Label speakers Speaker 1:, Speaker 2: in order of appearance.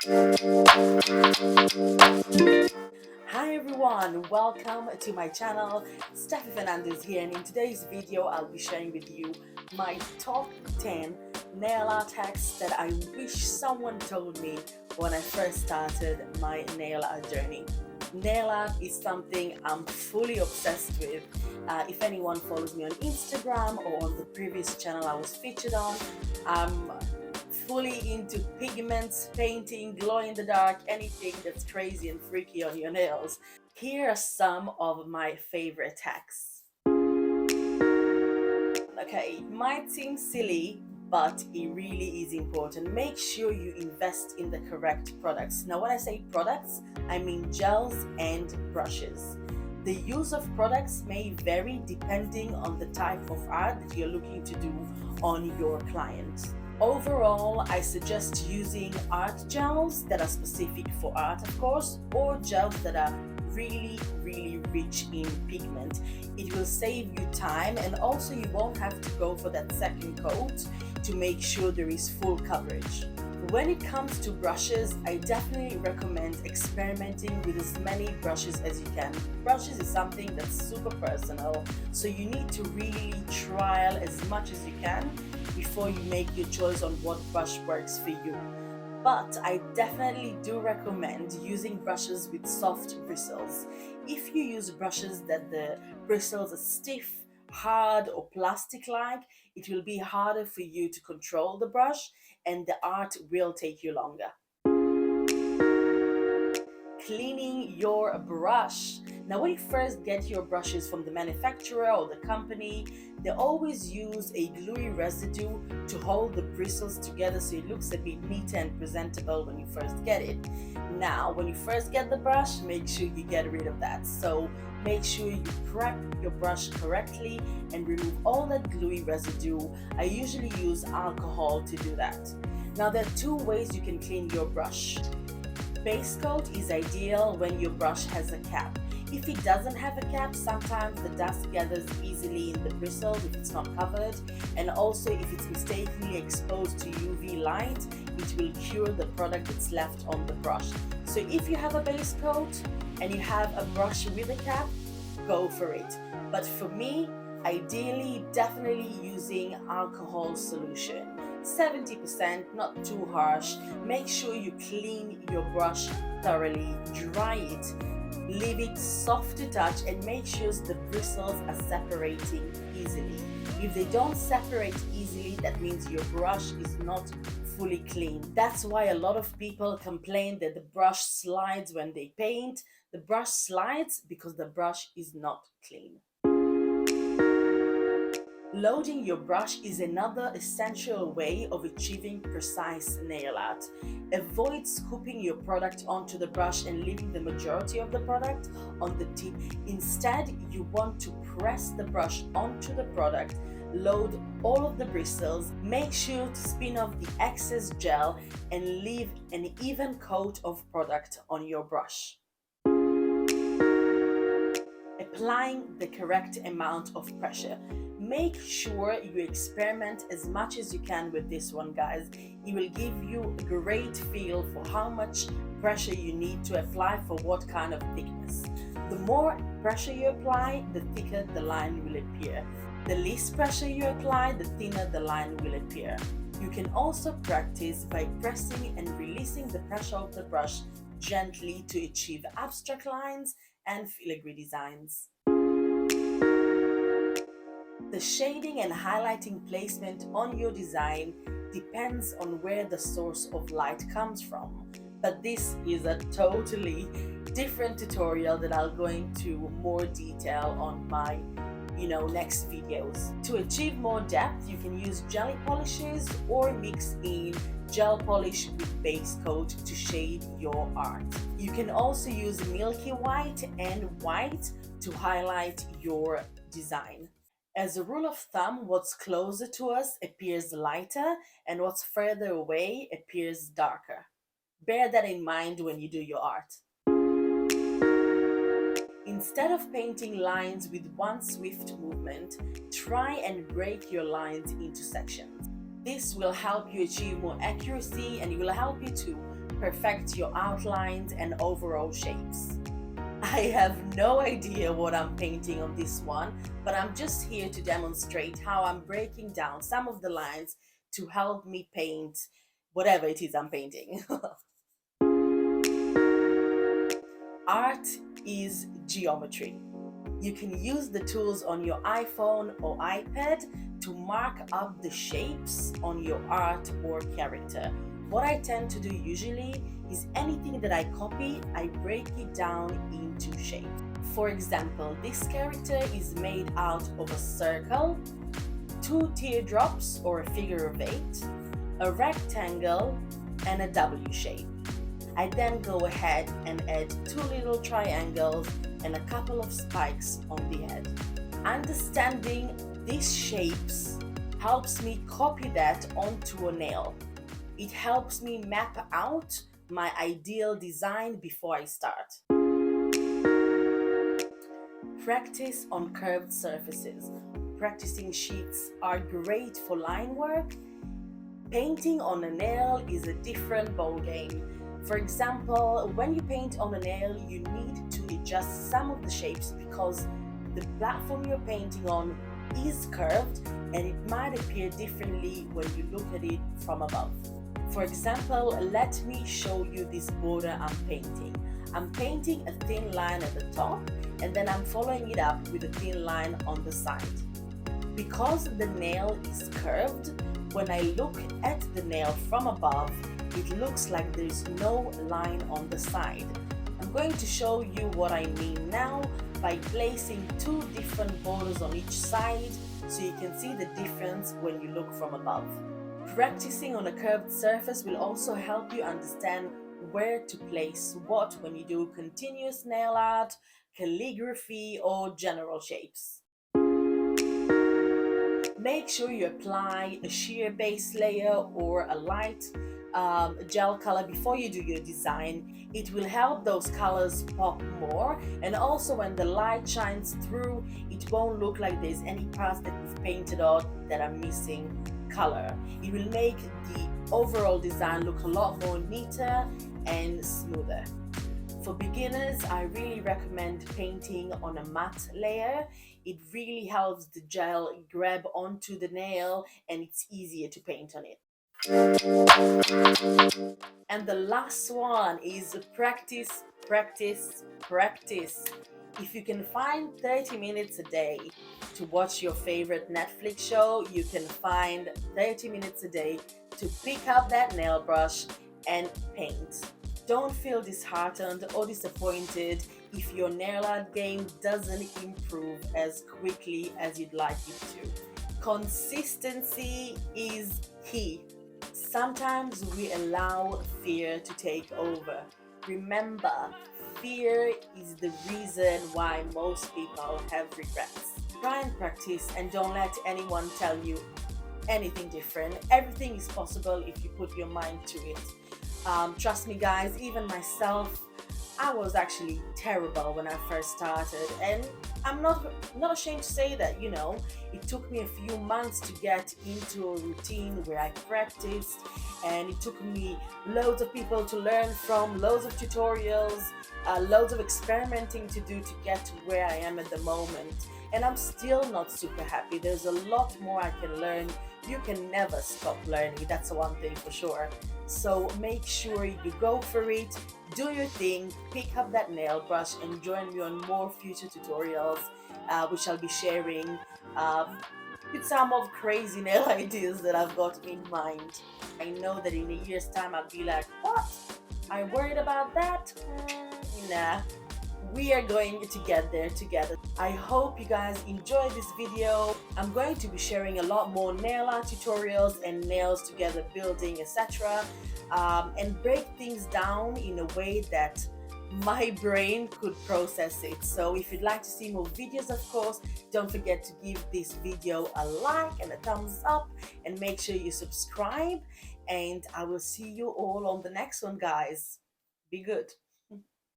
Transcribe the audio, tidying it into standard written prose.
Speaker 1: Hi everyone, welcome to my channel. Stef Fernandez here, and in today's video I'll be sharing with you my top 10 nail art hacks that I wish someone told me when I first started my nail art journey. Nail art is something I'm fully obsessed with. If anyone follows me on Instagram or on the previous channel I was featured on, I'm fully into pigments, painting, glow in the dark, anything that's crazy and freaky on your nails. Here are some of my favorite hacks. Okay, it might seem silly, but it really is important. Make sure you invest in the correct products. Now, when I say products, I mean gels and brushes. The use of products may vary depending on the type of art that you're looking to do on your client. Overall, I suggest using art gels that are specific for art, of course, or gels that are really rich in pigment. It will save you time, and also you won't have to go for that second coat to make sure there is full coverage. When it comes to brushes, I definitely recommend experimenting with as many brushes as you can. Brushes is something that's super personal, so you need to really trial as much as you can before you make your choice on what brush works for you. But I definitely do recommend using brushes with soft bristles. If you use brushes that the bristles are stiff, hard or plastic-like, it will be harder for you to control the brush and the art will take you longer. Cleaning your brush. Now, when you first get your brushes from the manufacturer or the company, they always use a gluey residue to hold the bristles together so it looks a bit neater and presentable when you first get it. Now, when you first get the brush, make sure you get rid of that. So make sure you prep your brush correctly and remove all that gluey residue. I usually use alcohol to do that. Now, there are two ways you can clean your brush. Base coat is ideal when your brush has a cap. If it doesn't have a cap, sometimes the dust gathers easily in the bristles if it's not covered, and also if it's mistakenly exposed to UV light, it will cure the product that's left on the brush. So if you have a base coat and you have a brush with a cap, go for it. But for me, ideally, definitely using alcohol solution. 70%, not too harsh. Make sure you clean your brush thoroughly, dry it, leave it soft to touch, and make sure the bristles are separating easily. If they don't separate easily, that means your brush is not fully clean. That's why a lot of people complain that the brush slides when they paint. The brush slides because the brush is not clean. Loading your brush is another essential way of achieving precise nail art. Avoid scooping your product onto the brush and leaving the majority of the product on the tip. Instead, you want to press the brush onto the product, load all of the bristles, make sure to spin off the excess gel, and leave an even coat of product on your brush. Applying the correct amount of pressure. Make sure you experiment as much as you can with this one, guys. It will give you a great feel for how much pressure you need to apply for what kind of thickness. The more pressure you apply, the thicker the line will appear. The less pressure you apply, the thinner the line will appear. You can also practice by pressing and releasing the pressure of the brush gently to achieve abstract lines and filigree designs. The shading and highlighting placement on your design depends on where the source of light comes from, but this is a totally different tutorial that I'll go into more detail on my next videos. To achieve more depth, you can use jelly polishes or mix in gel polish with base coat to shade your art. You can also use milky white and white to highlight your design. As a rule of thumb, what's closer to us appears lighter and what's further away appears darker. Bear that in mind when you do your art. Instead of painting lines with one swift movement, try and break your lines into sections. This will help you achieve more accuracy and it will help you to perfect your outlines and overall shapes. I have no idea what I'm painting on this one, but I'm just here to demonstrate how I'm breaking down some of the lines to help me paint whatever it is I'm painting. Art is geometry. You can use the tools on your iPhone or iPad to mark up the shapes on your art or character. What I tend to do usually is anything that I copy, I break it down into shapes. For example, this character is made out of a circle, two teardrops or a figure of eight, a rectangle, and a W shape. I then go ahead and add two little triangles and a couple of spikes on the head. Understanding these shapes helps me copy that onto a nail. It helps me map out my ideal design before I start. Practice on curved surfaces. Practicing sheets are great for line work. Painting on a nail is a different ballgame. For example, when you paint on a nail, you need to adjust some of the shapes because the platform you're painting on is curved and it might appear differently when you look at it from above. For example, let me show you this border I'm painting. I'm painting a thin line at the top and then I'm following it up with a thin line on the side. Because the nail is curved, when I look at the nail from above, it looks like there's no line on the side. I'm going to show you what I mean now by placing two different borders on each side so you can see the difference when you look from above. Practicing on a curved surface will also help you understand where to place what when you do continuous nail art, calligraphy, or general shapes. Make sure you apply a sheer base layer or a light gel color before you do your design. It will help those colors pop more, and also when the light shines through, it won't look like there's any parts that you've painted on that are missing color. It will make the overall design look a lot more neater and smoother. For beginners, I really recommend painting on a matte layer. It really helps the gel grab onto the nail and it's easier to paint on it. And the last one is practice, practice, practice. If you can find 30 minutes a day to watch your favorite Netflix show, you can find 30 minutes a day to pick up that nail brush and paint. Don't feel disheartened or disappointed if your nail art game doesn't improve as quickly as you'd like it to. Consistency is key. Sometimes we allow fear to take over. Remember, fear is the reason why most people have regrets. Try and practice and don't let anyone tell you anything different. Everything is possible if you put your mind to it. Trust me guys, even myself, I was actually terrible when I first started, and I'm not ashamed to say that, it took me a few months to get into a routine where I practiced, and it took me loads of people to learn from, loads of tutorials, loads of experimenting to do to get to where I am at the moment. And I'm still not super happy. There's a lot more I can learn. You can never stop learning, that's one thing for sure. So make sure you go for it, do your thing, pick up that nail brush and join me on more future tutorials, which I'll be sharing with some of crazy nail ideas that I've got in mind. I know that in a year's time I'll be like, what? I worried about that? Nah. We are going to get there together. I hope you guys enjoyed this video. I'm going to be sharing a lot more nail art tutorials and nails together building, etc. And break things down in a way that my brain could process it. So if you'd like to see more videos, of course, don't forget to give this video a like and a thumbs up and make sure you subscribe. And I will see you all on the next one, guys. Be good.